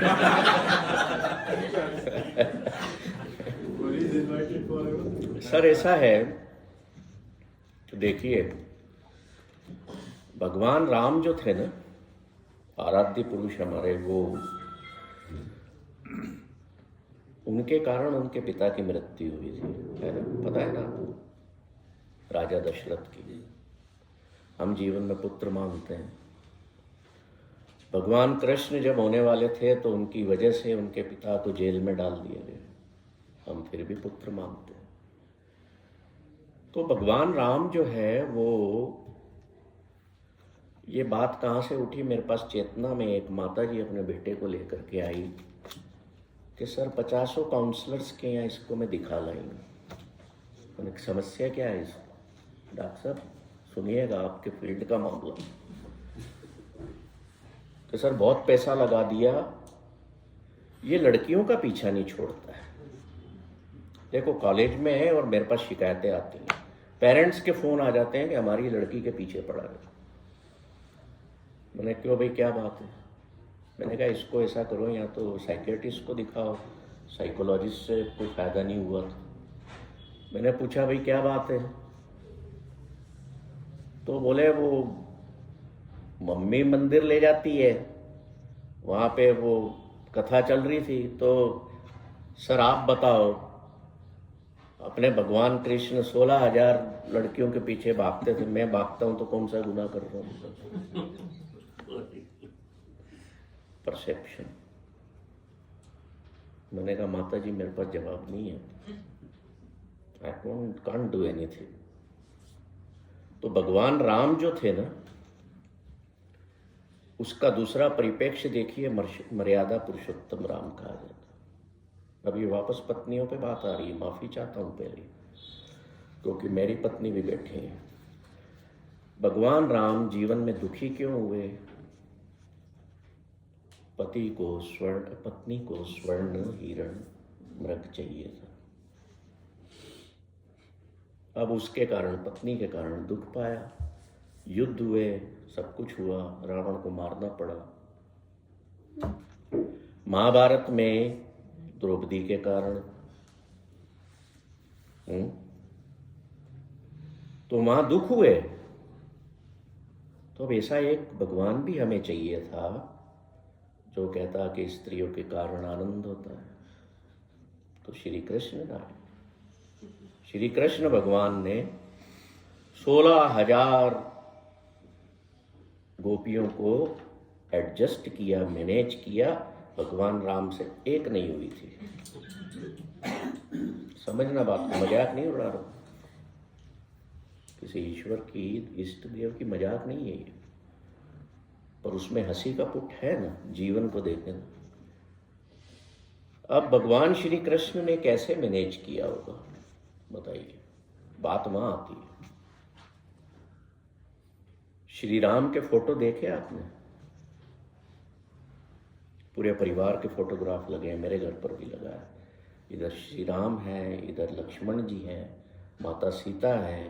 Police invited forever. सर ऐसा है, तो देखिए भगवान राम जो थे ना, आराध्य पुरुष हमारे, वो उनके कारण उनके पिता की मृत्यु हुई थी, है ना, पता है ना, राजा दशरथ की। हम जीवन में पुत्र मानते हैं। भगवान कृष्ण जब होने वाले थे तो उनकी वजह से उनके पिता को जेल में डाल दिया गया, हम फिर भी पुत्र मानते हैं। तो भगवान राम जो है वो, ये बात कहाँ से उठी मेरे पास चेतना में, एक माता जी अपने बेटे को लेकर के आई कि सर 50 काउंसलर्स के यहाँ इसको मैं दिखा लाई हूँ, मैंने समस्या क्या है इसको? डॉक्टर साहब सुनिएगा, आपके फील्ड का मामला। तो सर बहुत पैसा लगा दिया, ये लड़कियों का पीछा नहीं छोड़ता है। देखो कॉलेज में है और मेरे पास शिकायतें आती हैं, पेरेंट्स के फ़ोन आ जाते हैं कि हमारी लड़की के पीछे पड़ा है। मैंने क्यों भाई, क्या बात है? मैंने कहा इसको ऐसा करो, या तो साइकियाट्रिस्ट को दिखाओ, साइकोलॉजिस्ट से कोई फ़ायदा नहीं हुआ। मैंने पूछा भाई क्या बात है? तो बोले वो मम्मी मंदिर ले जाती है, वहाँ पे वो कथा चल रही थी, तो सर आप बताओ, अपने भगवान कृष्ण 16,000 लड़कियों के पीछे भागते थे, मैं भागता हूँ तो कौन सा गुनाह कर रहा हूँ? परसेप्शन। मैंने कहा माता जी मेरे पास जवाब नहीं है, आई कांट डू एनीथिंग। तो भगवान राम जो थे ना, उसका दूसरा परिप्रेक्ष्य देखिए, मर्यादा पुरुषोत्तम राम कहा जाता। अभी वापस पत्नियों पे बात आ रही है, माफी चाहता हूं पहले, क्योंकि मेरी पत्नी भी बैठी है। भगवान राम जीवन में दुखी क्यों हुए? पत्नी को स्वर्ण हीरण मृग चाहिए था। अब उसके कारण, पत्नी के कारण दुख पाया, युद्ध हुए, सब कुछ हुआ, रावण को मारना पड़ा। महाभारत में द्रौपदी के कारण, तो वहां दुख हुए। तो अब ऐसा एक भगवान भी हमें चाहिए था जो कहता कि स्त्रियों के कारण आनंद होता है। तो श्री कृष्ण का है। श्री कृष्ण भगवान ने 16,000 गोपियों को एडजस्ट किया, मैनेज किया। भगवान राम से एक नहीं हुई थी। समझना बात को, मजाक नहीं उड़ा रहा, किसी ईश्वर की, इष्ट देव की मजाक नहीं है ये, पर उसमें हंसी का पुट है ना, जीवन को देखें। अब भगवान श्री कृष्ण ने कैसे मैनेज किया होगा बताइए, बात वहां आती है। श्री राम के फोटो देखे आपने? पूरे परिवार के फोटोग्राफ लगे हैं, मेरे घर पर भी लगा है। इधर श्री राम है, इधर लक्ष्मण जी हैं, माता सीता है,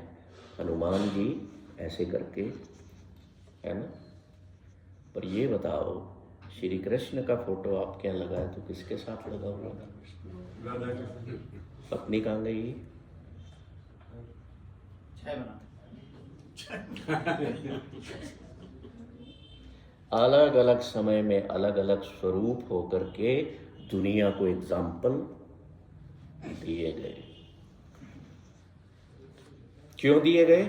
हनुमान जी, ऐसे करके, है ना। पर ये बताओ, श्री कृष्ण का फोटो आपके यहाँ लगा है तो किसके साथ लगा हुआ? राधा कृष्ण। पत्नी कहाँ गई? अलग अलग समय में अलग अलग स्वरूप होकर के दुनिया को एग्जाम्पल दिए गए। क्यों दिए गए?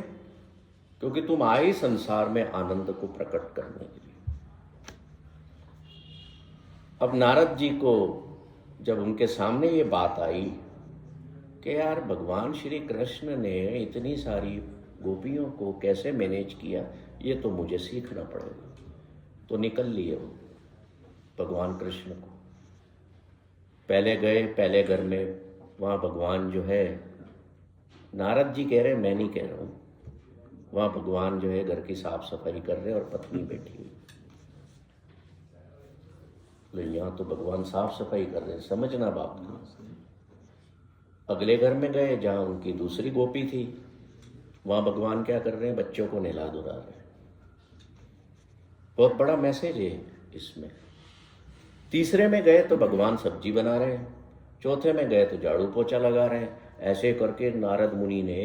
क्योंकि तुम आए संसार में आनंद को प्रकट करने के लिए। अब नारद जी को जब उनके सामने ये बात आई कि यार भगवान श्री कृष्ण ने इतनी सारी गोपियों को कैसे मैनेज किया, ये तो मुझे सीखना पड़ेगा, तो निकल लिए वो भगवान कृष्ण को। पहले गए, पहले घर में, वहाँ भगवान जो है, नारद जी कह रहे हैं, मैं नहीं कह रहा हूँ, वहाँ भगवान जो है घर की साफ सफाई कर रहे और पत्नी बैठी हुई। बोले यहाँ तो भगवान साफ सफाई कर रहे हैं, समझना बात को। अगले घर में गए जहाँ उनकी दूसरी गोपी थी, वहाँ भगवान क्या कर रहे हैं, बच्चों को नहला धुला रहे हैं। बहुत बड़ा मैसेज है इसमें। तीसरे में गए तो भगवान सब्जी बना रहे हैं, चौथे में गए तो झाड़ू पोछा लगा रहे हैं। ऐसे करके नारद मुनि ने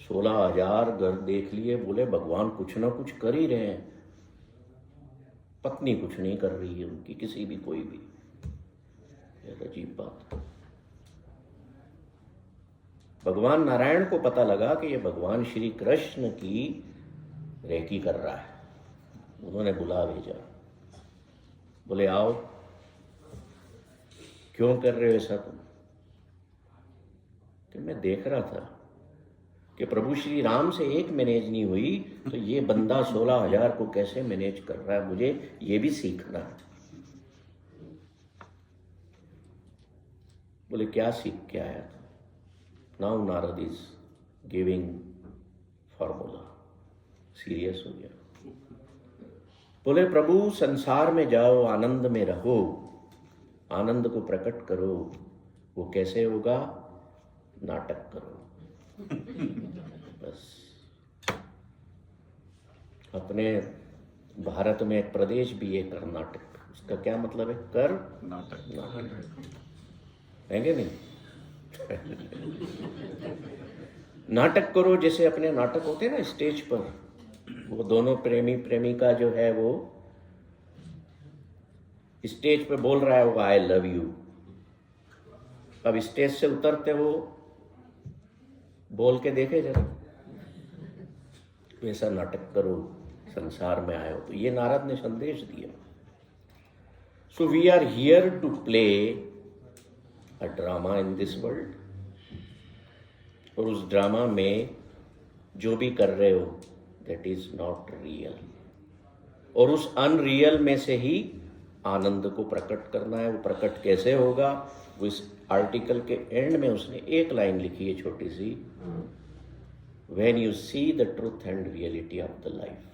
16,000 घर देख लिए। बोले भगवान कुछ ना कुछ कर ही रहे हैं, पत्नी कुछ नहीं कर रही है उनकी, किसी भी कोई भी। ये अजीब बात। भगवान नारायण को पता लगा कि ये भगवान श्री कृष्ण की रेकी कर रहा है। उन्होंने बुला भेजा, बोले आओ, क्यों कर रहे हो ऐसा तुम? कि मैं देख रहा था कि प्रभु श्री राम से एक मैनेज नहीं हुई तो ये बंदा 16,000 को कैसे मैनेज कर रहा है, मुझे ये भी सीखना है। बोले क्या सीख के आया था? Now Narad is giving formula. Serious हो गया। बोले प्रभु संसार में जाओ, आनंद में रहो, आनंद को प्रकट करो। वो कैसे होगा? नाटक करो। बस। अपने भारत में एक प्रदेश भी है कर्नाटक, उसका क्या मतलब है? कर नाटक है कि नहीं? नाटक करो। जैसे अपने नाटक होते हैं ना स्टेज पर, वो दोनों प्रेमी प्रेमिका जो है वो स्टेज पे बोल रहा है वो आई लव यू। अब स्टेज से उतरते हो, बोल के देखे जरा, वैसा नाटक करो। संसार में आए हो तो ये नारद ने संदेश दिया। So we are here to play a drama in this world, और उस ड्रामा में जो भी कर रहे हो दैट इज नॉट रियल, और उस अनरियल में से ही आनंद को प्रकट करना है। वो प्रकट कैसे होगा? वो इस आर्टिकल के एंड में उसने एक लाइन लिखी है छोटी सी, when you see the truth and reality of the life.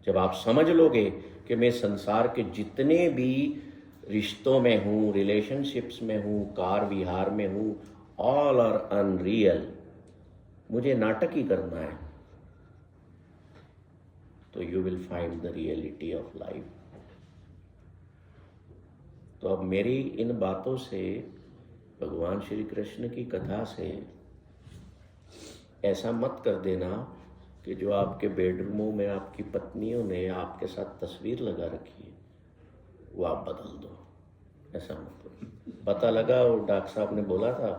जब आप समझ लोगे कि मैं संसार के जितने भी रिश्तों में हूँ, रिलेशनशिप्स में हूँ, कार विहार में हूँ, ऑल आर अनरियल, मुझे नाटक ही करना है, तो you will find the reality of life. तो अब मेरी इन बातों से, भगवान श्री कृष्ण की कथा से ऐसा मत कर देना कि जो आपके बेडरूमों में आपकी पत्नियों ने आपके साथ तस्वीर लगा रखी है वो आप बदल दो। ऐसा मत करो। पता लगा वो डॉक्टर साहब ने बोला था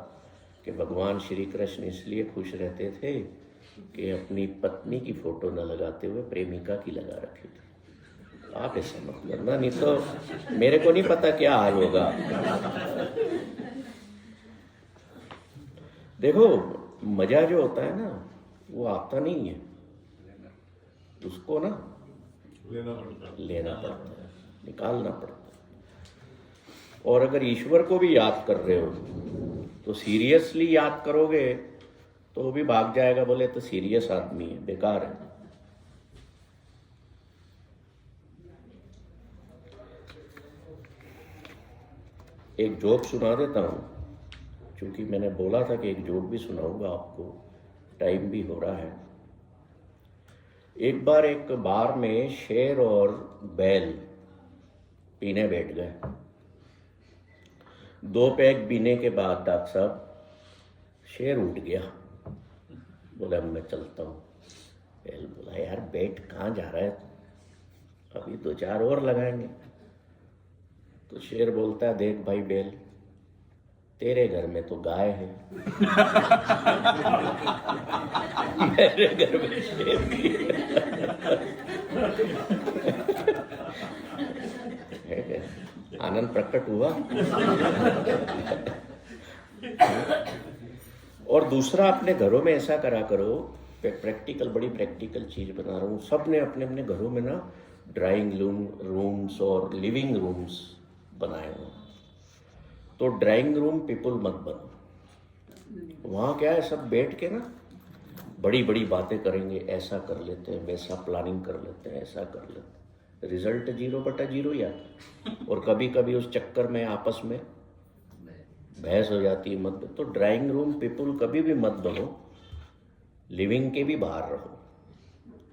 कि भगवान श्री कृष्ण इसलिए खुश रहते थे कि अपनी पत्नी की फोटो न लगाते हुए प्रेमिका की लगा रखी थी। आप ऐसा मत करना, नहीं तो मेरे को नहीं पता क्या हाल होगा। देखो मजा जो होता है ना वो आता नहीं है, उसको ना लेना पड़ता है, निकालना पड़ता है। और अगर ईश्वर को भी याद कर रहे हो तो सीरियसली याद करोगे तो वो भी भाग जाएगा, बोले तो सीरियस आदमी है, बेकार है। एक जोक सुना देता हूँ, क्योंकि मैंने बोला था कि एक जोक भी सुनाऊंगा आपको, टाइम भी हो रहा है। एक बार एक बार में शेर और बैल पीने बैठ गए। 2 पैग पीने के बाद डॉक्टर साहब शेर उठ गया, बोला अब मैं चलता हूँ। बैल बोला यार बैठ कहाँ जा रहा है, अभी 2-4 और लगाएंगे। तो शेर बोलता है देख भाई बैल, तेरे घर में तो गाय है, मेरे घर में शेर भी है। आनंद प्रकट हुआ। और दूसरा, अपने घरों में ऐसा करा करो, प्रैक्टिकल, बड़ी प्रैक्टिकल चीज बना रहा हूँ। सब ने अपने अपने घरों में ना ड्राइंग रूम्स और लिविंग रूम्स बनाए हो, तो ड्राइंग रूम पीपल मत बनो। वहाँ क्या है, सब बैठ के ना बड़ी बड़ी बातें करेंगे, ऐसा कर लेते हैं, वैसा प्लानिंग कर लेते हैं, ऐसा कर लेते हैं। रिजल्ट 0/0 ही आता है। और कभी कभी उस चक्कर में आपस में बहस हो जाती है, मत। तो ड्राइंग रूम पीपल कभी भी मत बनो, लिविंग के भी बाहर रहो,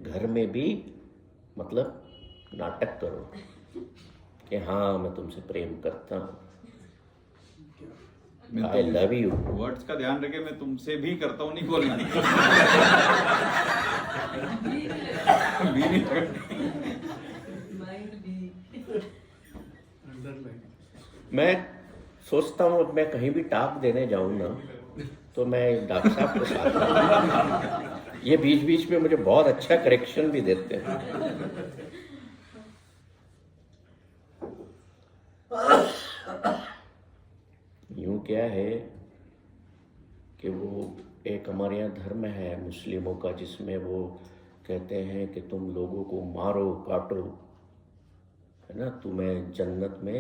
घर में भी मतलब नाटक करो कि हाँ मैं तुमसे प्रेम करता हूँ, आई लव यू। वर्ड्स का ध्यान रखे, मैं तुमसे भी करता हूँ नहीं बोलना। भी नहीं करता। माइंड भी मैं सोचता हूँ अब मैं कहीं भी टाक देने जाऊँ ना तो मैं डॉक्टर साहब के साथ रहूँ। ये बीच बीच में मुझे बहुत अच्छा करेक्शन भी देते हैं। यूं क्या है कि वो एक हमारे यहाँ धर्म है मुस्लिमों का, जिसमें वो कहते हैं कि तुम लोगों को मारो काटो, है ना, तुम्हें जन्नत में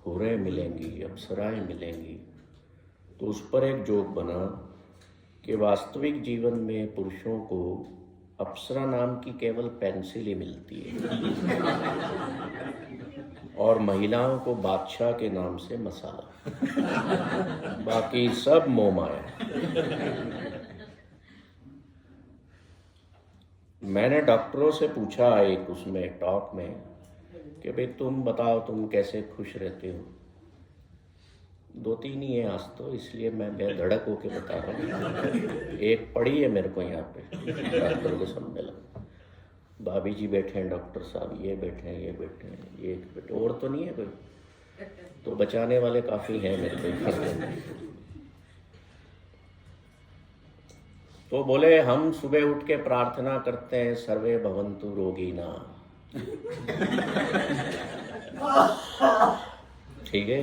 हुरें मिलेंगी, अप्सराएं मिलेंगी। तो उस पर एक जोक बना कि वास्तविक जीवन में पुरुषों को अप्सरा नाम की केवल पेंसिल ही मिलती है और महिलाओं को बादशाह के नाम से मसाला, बाकी सब मोह माया। मैंने डॉक्टरों से पूछा एक उसमें टॉक में कि भाई तुम बताओ तुम कैसे खुश रहते हो। 2-3 ही है आज तो, इसलिए मैं बेधड़क होके बता रहा हूँ। एक पड़ी है मेरे को यहाँ पे डॉक्टर के सम्मेलन, भाभी जी बैठे हैं, डॉक्टर साहब ये बैठे हैं, ये बैठे हैं, ये एक बैठे, और तो नहीं है कोई, तो बचाने वाले काफ़ी हैं मेरे को। तो बोले हम सुबह उठ के प्रार्थना करते हैं सर्वे भवन्तु रोगिना। ठीक है,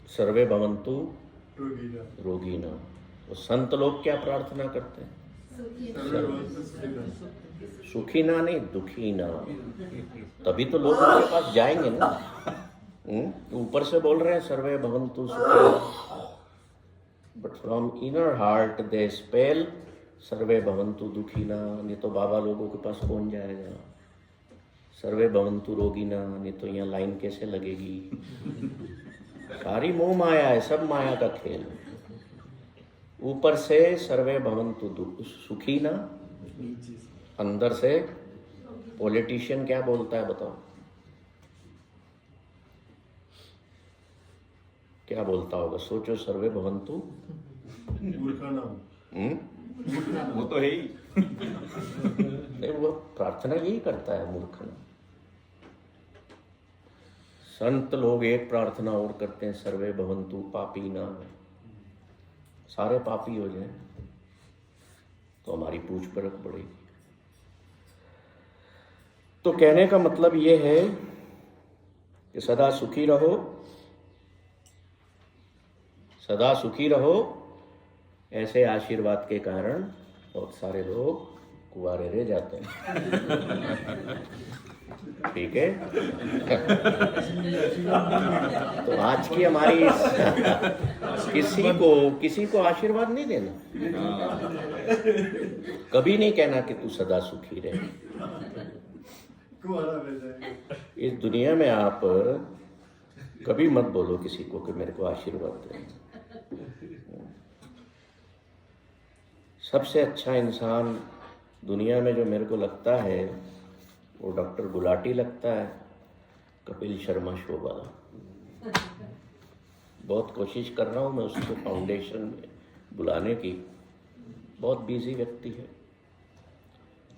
सर्वे भवन्तु रोगिना। तो संत लोग क्या प्रार्थना करते हैं? सुखी ना नहीं, दुखी ना। तभी तो लोग उनके पास जाएंगे ना। ऊपर से बोल रहे हैं सर्वे भवन्तु सुखिनः, but from inner heart they spell सर्वे भवन्तु दुखिनः। नहीं तो बाबा लोगों के पास कौन जाएगा? सर्वे भवन्तु रोगिनः, नहीं तो यहाँ लाइन कैसे लगेगी? सारी मोह माया है, सब माया का खेल। ऊपर से सर्वे भवन्तु सुखिनः, अंदर से पॉलिटिशियन क्या बोलता है बताओ? क्या बोलता होगा? सोचो, सर्वे भवन्तु वो तो है ही। नहीं, वो प्रार्थना यही करता है मूर्खना। संत लोग एक प्रार्थना और करते हैं, सर्वे भवन्तु पापिना, सारे पापी हो जाए तो हमारी पूछ परख बढ़ेगी। तो कहने का मतलब ये है कि सदा सुखी रहो, सदा सुखी रहो। ऐसे आशीर्वाद के कारण बहुत सारे लोग कुंवारे रह जाते हैं। ठीक है। तो आज की हमारी किसी को आशीर्वाद नहीं देना, कभी नहीं कहना कि तू सदा सुखी रहे। इस दुनिया में आप कभी मत बोलो किसी को कि मेरे को आशीर्वाद दे। सबसे अच्छा इंसान दुनिया में जो मेरे को लगता है वो डॉक्टर गुलाटी लगता है, कपिल शर्मा शो वाला। बहुत कोशिश कर रहा हूँ मैं उसको फाउंडेशन में बुलाने की, बहुत बिजी व्यक्ति है।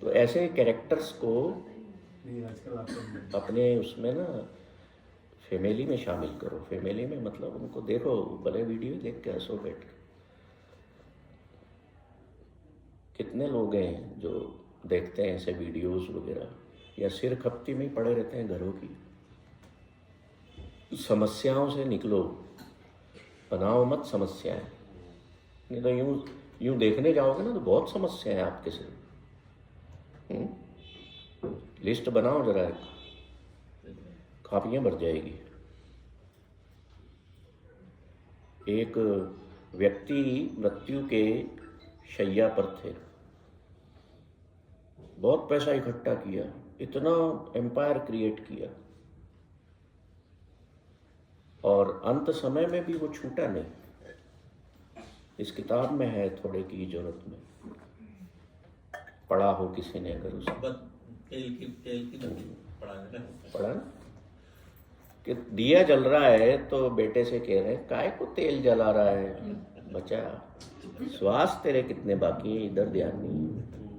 तो ऐसे कैरेक्टर्स को अपने उसमें ना फैमिली में शामिल करो। फैमिली में मतलब उनको देखो, भले वीडियो देख के हंसो बैठ के। कितने लोग हैं जो देखते हैं ऐसे वीडियोस वगैरह, या सिर खपती में पड़े रहते हैं घरों की। समस्याओं से निकलो, बनाओ मत समस्याएं। नहीं तो यूं देखने जाओगे ना तो बहुत समस्याएं हैं आपके सिर। लिस्ट बनाओ जरा, कापियां भर जाएगी। एक व्यक्ति मृत्यु के शैया पर थे, बहुत पैसा इकट्ठा किया, इतना एम्पायर क्रिएट किया, और अंत समय में भी वो छूटा नहीं। इस किताब में है, थोड़े की जरूरत में पढ़ा हो किसी ने अगर उसे तेल की पढ़ा ना? कि दिया जल रहा है तो बेटे से कह रहे हैं काय को तेल जला रहा है बच्चा, श्वास तेरे कितने बाकी है, इधर ध्यान नहीं है।